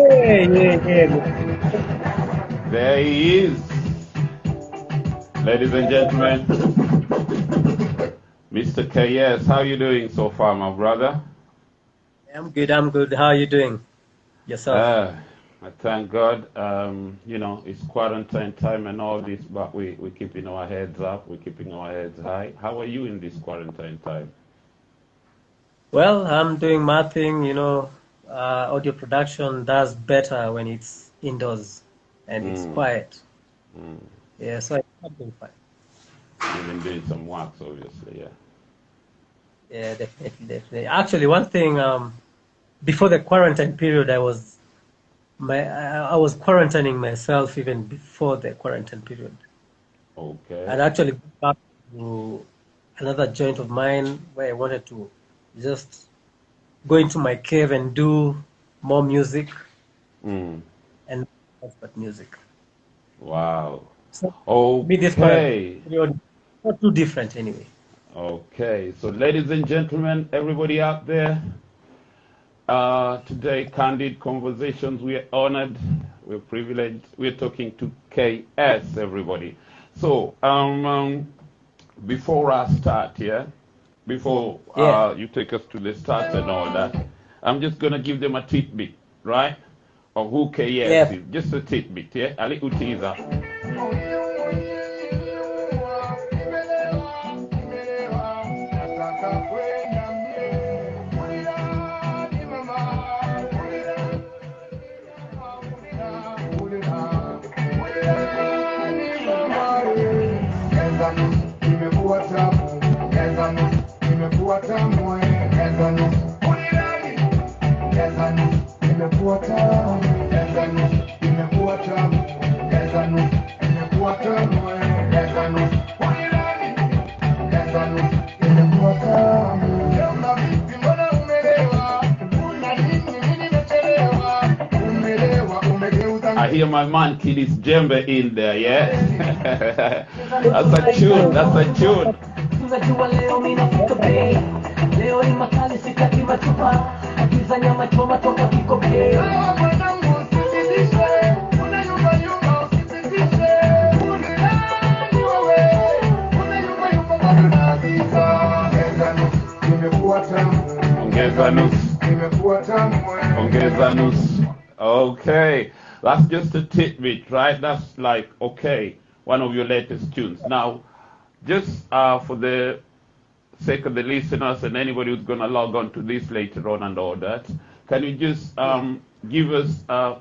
Yeah. There he is. Ladies and gentlemen, Mr. KS, how you doing so far, my brother? I'm good. How are you doing yourself? I thank God. It's quarantine time and all this, but we're keeping our heads up, we're keeping our heads high. How are you in this quarantine time? Well, I'm doing my thing, audio production does better when it's indoors and it's Mm, quiet. mm. Yeah, so I'm doing fine. You've been doing some works, obviously, yeah. Yeah, definitely. Actually, one thing, before the quarantine period, I was quarantining myself even before the quarantine period. Okay. I'd actually go back to another joint of mine where I wanted to just go into my cave and do more music Mm. and but music. Wow. So me this quarantine Okay. period not too different anyway. Okay. So, ladies and gentlemen, everybody out there, today, Candid Conversations, we are honored, we're privileged, we're talking to KS, everybody. So, before I start, yeah, before Yeah, you take us to the stats and all that, I'm just going to give them a tidbit, right? Of who KS yeah. is. Just a tidbit, yeah? A little teaser. I hear my man Kidis Jembe in there, yeah? That's a tune, that's a tune. Unajua leo mimi nafika bei. Leo ni makali sitaki machupa. Akiza nyama choma toka kikopei. Leo mwanangu usizidishe. Una nyumba nyumba usizidishe. Unilani wewe. Una nyumba nyumba kwa tunazisa. Ongeza nusu imekuwa tamu. Ongeza nusu. Imekuwa tamu. Ongeza nusu. Okay, that's just a tidbit, right? That's like, okay, one of your latest tunes. Now, just for the sake of the listeners and anybody who's going to log on to this later on and all that, can you just give us a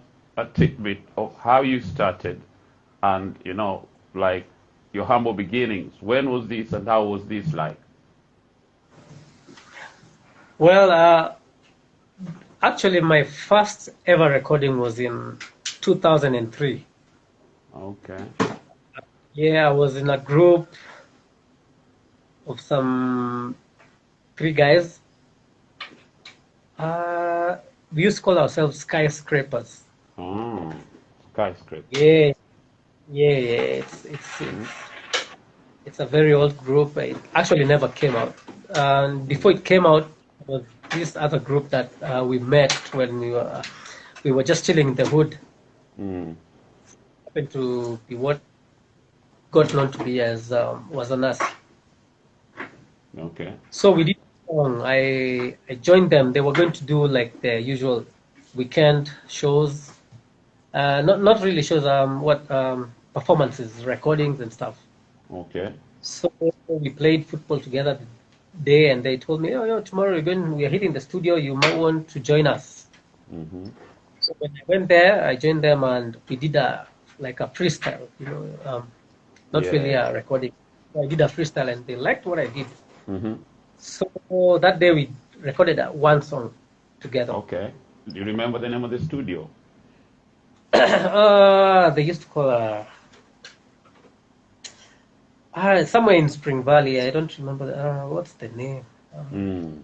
tidbit of how you started and, like your humble beginnings? When was this and how was this like? Well, actually, my first ever recording was in 2003. Okay. Yeah, I was in a group of some 3 guys. We used to call ourselves skyscrapers. Oh, skyscraper. Yeah, yeah. Mm-hmm. It's a very old group. It actually never came out. And before it came out, was this other group that we met when we were just chilling in the hood. Mm. Happened to be what got known to be as was a nurse. Okay. So we did a song. I joined them. They were going to do like their usual weekend shows. Not really shows. What performances, recordings and stuff. Okay. So we played football together the day, and they told me, "Oh, tomorrow we are hitting the studio. You might want to join us." Mm-hmm. So when I went there, I joined them, and we did a freestyle. Not really Yeah. a recording. So I did a freestyle, and they liked what I did. Mm-hmm. So that day we recorded one song together. Okay. Do you remember the name of the studio? They used to call somewhere in Spring Valley. I don't remember. What's the name? Mm.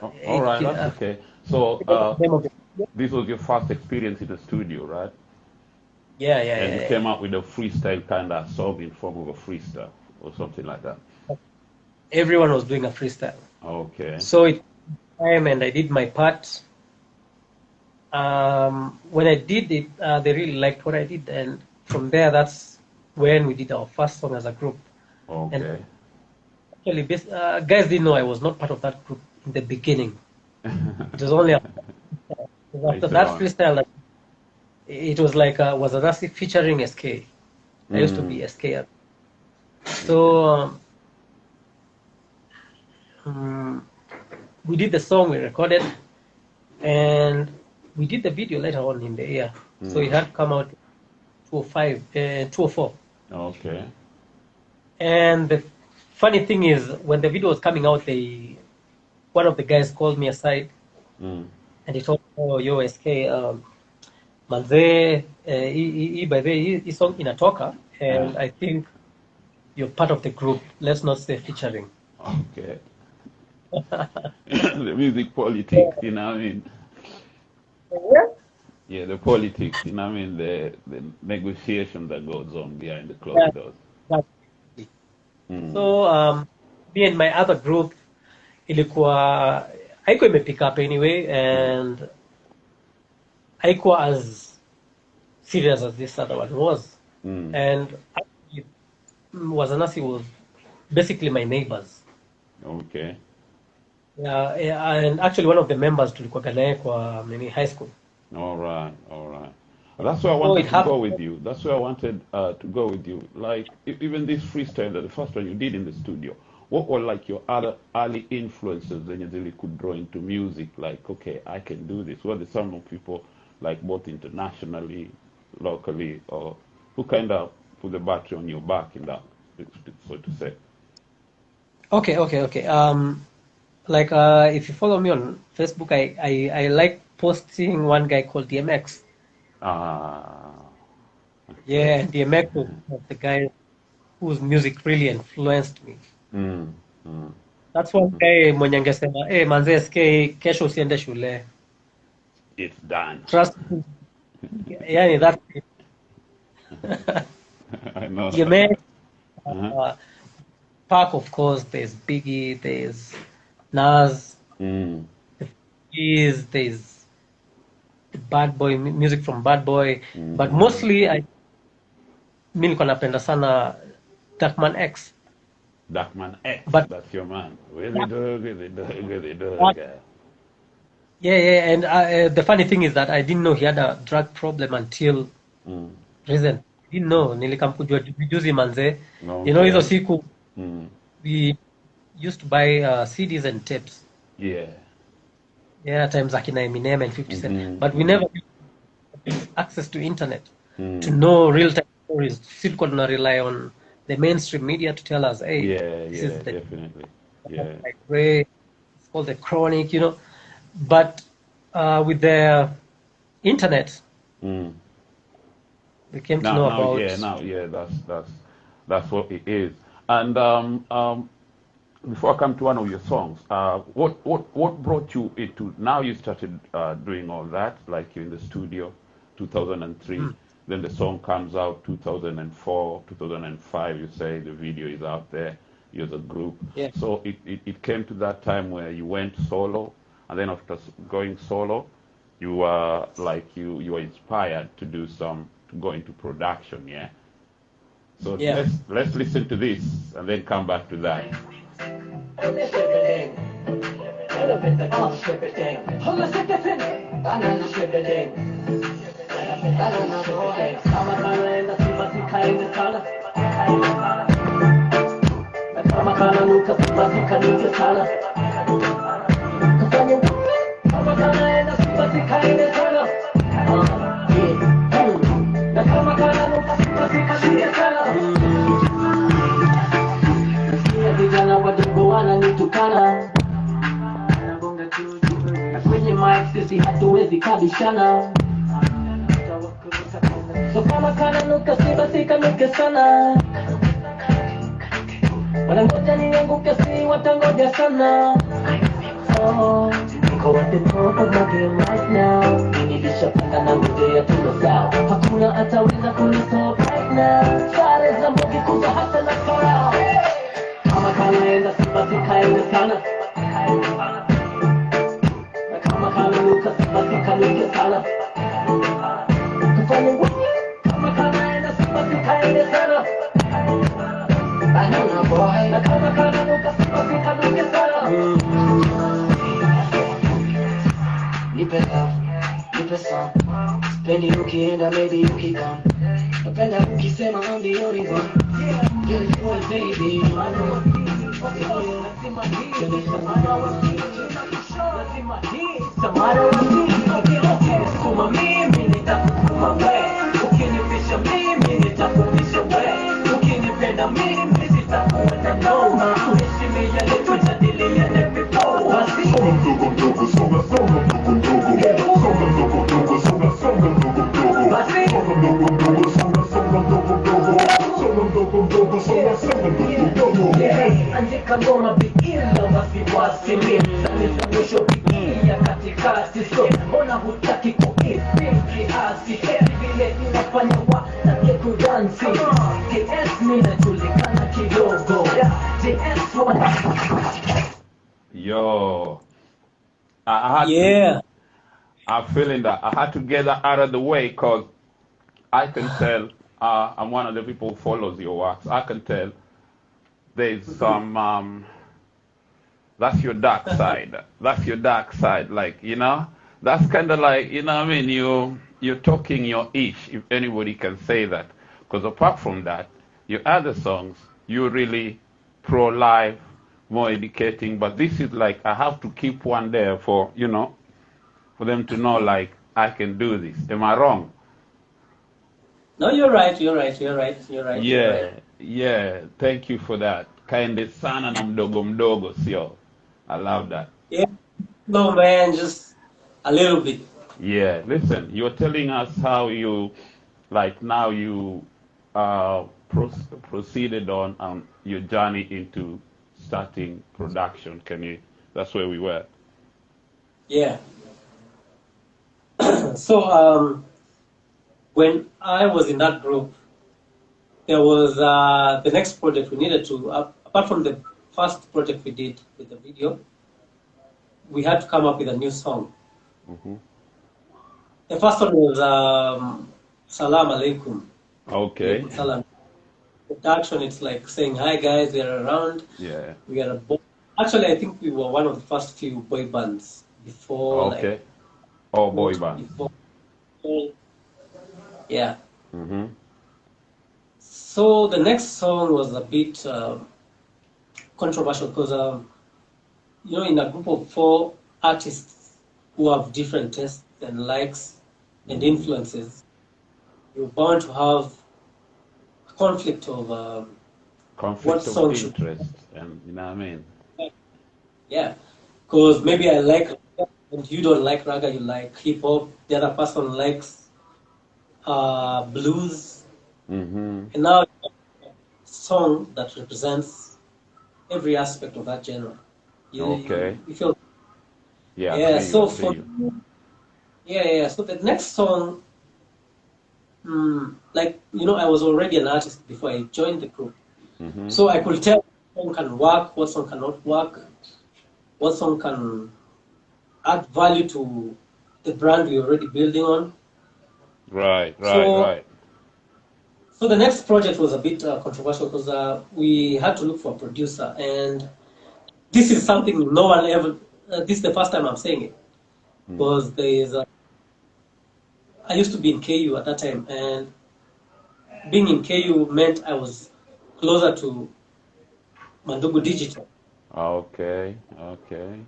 All It, right, that's okay. So the name of it. this was your first experience in the studio, right? Yeah, And you yeah. came up with a freestyle kind of song in form of a freestyle or something like that. Everyone was doing a freestyle. Okay. So it time and I did my part. when I did it, they really liked what I did, and from there, that's when we did our first song as a group. Okay. And actually, guys didn't know I was not part of that group in the beginning. It was only after that freestyle that it was like was Anasi featuring SK. I used to be SK. So we did the song, we recorded, and we did the video later on in the year. So it had come out 2004. Okay. And the funny thing is, when the video was coming out, one of the guys called me aside, and he told me, "Oh, yo, SK, manze, by the way, hii song inatoka, and I think you're part of the group. Let's not say featuring." Okay. The music politics, you know what I mean? Yeah. Yeah, the politics, you know what I mean? The negotiation that goes on behind the closed doors. So me and my other group ilikuwa haikuwa imepick up anyway, and haikuwa as serious as this other one was. And actually, Wazanasi was basically my neighbors. Okay. Yeah, and actually one of the members tulikuwa naye kwa high school. All right. That's why I wanted to go with you. That's why I wanted to go with you. Like, even this freestyle, the first one you did in the studio, what were like your other early influences that you really could draw into music? Like, okay, I can do this. What are some of people, like both internationally, locally, or who kind of put the battery on your back in that, so to say? Okay. Like, if you follow me on Facebook, I like posting one guy called DMX. Yeah, DMX was the guy whose music really influenced me. That's one guy mwenye angesema, "Hey, manze SK, kesho usiende shule." It's done. Trust me. Yeah, that's it. I know. DMX, Park, of course, there's Biggie, there's Nas, there's the Bad Boy, music from Bad Boy, but mostly mi nilikuwa napenda sana Darkman X. Darkman X, But that's your man. Really do. Yeah, and the funny thing is that I didn't know he had a drug problem until recent. I didn't know, nilikamkujua juzi manze. Okay. You know, hizo siku we used to buy CDs and tapes. Yeah, times akina Eminem and 50 Cent. But we never had access to internet to know real-time stories. Still couldn't rely on the mainstream media to tell us, hey, this is the definitely. like Ray, it's called the Chronic, you know. But with the internet, we came to know about. That's what it is. And before I come to one of your songs, what brought you into, now you started doing all that, like you're in the studio, 2003, then the song comes out 2004, 2005, you say the video is out there, you're the group. Yeah. So it came to that time where you went solo, and then after going solo, you were like, you were inspired to go into production, yeah? So let's listen to this and then come back to that. Vijana wadogo wananitukana na kwenye mic sisi hatuwezi kabishana, so kama kana nuka si basi kanuke sana, wanangoja nianguke si watangoja sana. Niko at the top of my game right now, nilishapanga na ngojea tunasao, hakuna ataweza kunistop right now, sare za mbogi kuza hata na kora. Kama kanaenda sibasi kaende sana, na kama kana nuka sibasi kanuke sana. kama kana inasema tukaende sana. Banana boy, na kama kana ukasema tukanuke sana. Nipe love, nipe song. Spendi ukienda, maybe ukikam. Napenda ukisema I'm the only one. Beautiful baby, I know. Samara ukisukuma mimi nitakukuma we, ukinipisha mimi nitakupisha we, ukinipenda mimi sitakuenda noma, heshimia letu jadiliane before. Basi songa mdogo mdogo, songa mdogo mdogo, songa mdogo mdogo, songa mdogo mdogo, basi songa mdogo mdogo, songa mdogo mdogo, songa mdogo mdogo, songa mdogo mdogo. Andika ngoma bikila wasiwasi mimi sasa mwisho bikia katikati, so mbona hutaki kuifi kiasi vile unafanya watake kudansi. KS mimi najulikana kidogo, JS wana. Yo, I had Yeah. I'm feeling that I had to get that out of the way because I can tell I'm one of the people who follows your works. I can tell there's some that's your dark side. That's your dark side. Like, you know, that's kind of like, you know what I mean? You're talking your ish, if anybody can say that. Because apart from that, your other songs, you're really pro-life, more educating. But this is like, I have to keep one there for, you know, for them to know, like, I can do this. Am I wrong? No, you're right. You're right. You're right. You're right. You're Yeah, right. yeah. Thank you for that. Kaende sana na mdogo mdogo, sio? I love that. Yeah. No, man, just a little bit. Yeah, listen, you're telling us how you, like now you proceeded on your journey into starting production. Can you, that's where we were. Yeah. So when I was in that group, there was the next project we needed to, apart from the first project we did with the video, we had to come up with a new song. Mm-hmm. The first one was Salam Alaikum. Okay. Salam. Production, it's like saying, hi guys, we are around. Yeah. We are a actually, I think we were one of the first few boy bands before. Okay. Like, Oh, boy band. before, yeah. Mm-hmm. So the next song was a bit controversial because, you know, in a group of 4 artists who have different tastes and likes and influences, you're bound to have a conflict of Conflict what of song should. interest, and you know what I mean? Yeah, because maybe I like raga and you don't like raga, you like hip hop. The other person likes blues, Mm-hmm. and now you have a song that represents every aspect of that genre. Okay. You feel. Yeah. I Yeah. see you, So I see for you. yeah. So the next song, like you know, I was already an artist before I joined the group, Mm-hmm. so I could tell what song can work, what song cannot work, what song can add value to the brand we're already building on. Right, right, So, right. so the next project was a bit controversial because we had to look for a producer, and this is something no one ever. This is the first time I'm saying it because there is. I used to be in KU at that time, and being in KU meant I was closer to Mandugu Digital. Okay, okay.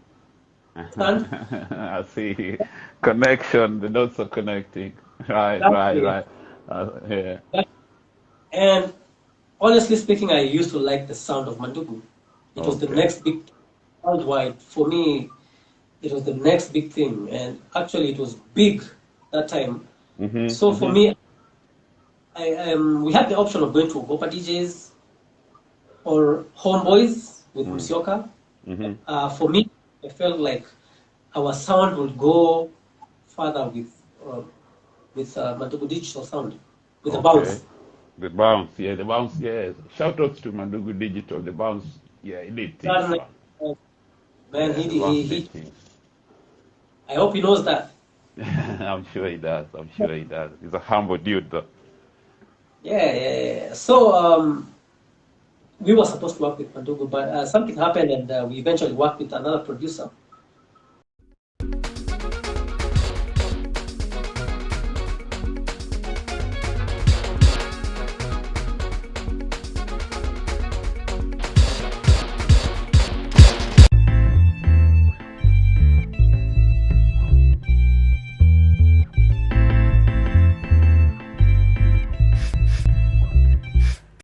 And I see. Connection, the dots are connecting. Right, right, exactly. right. Yeah. And honestly speaking, I used to like the sound of Mandugu. It was the Okay. next big worldwide for me. It was the next big thing, and actually, it was big that time. Mm-hmm, So for mm-hmm. me, we had the option of going to Ogopa DJs or Homeboys with Musyoka. Mm-hmm. For me, I felt like our sound would go further with Mandugu Digital sound, with the Okay. bounce. The bounce, yeah, the bounce, yes. Shout outs to Mandugu Digital. The bounce, yeah, he did things, Man, man. man, Yeah, the bounce did things. I hope he knows that. I'm sure he does. I'm sure he does. He's a humble dude, though. Yeah. So we were supposed to work with Mandugu, but something happened, and we eventually worked with another producer.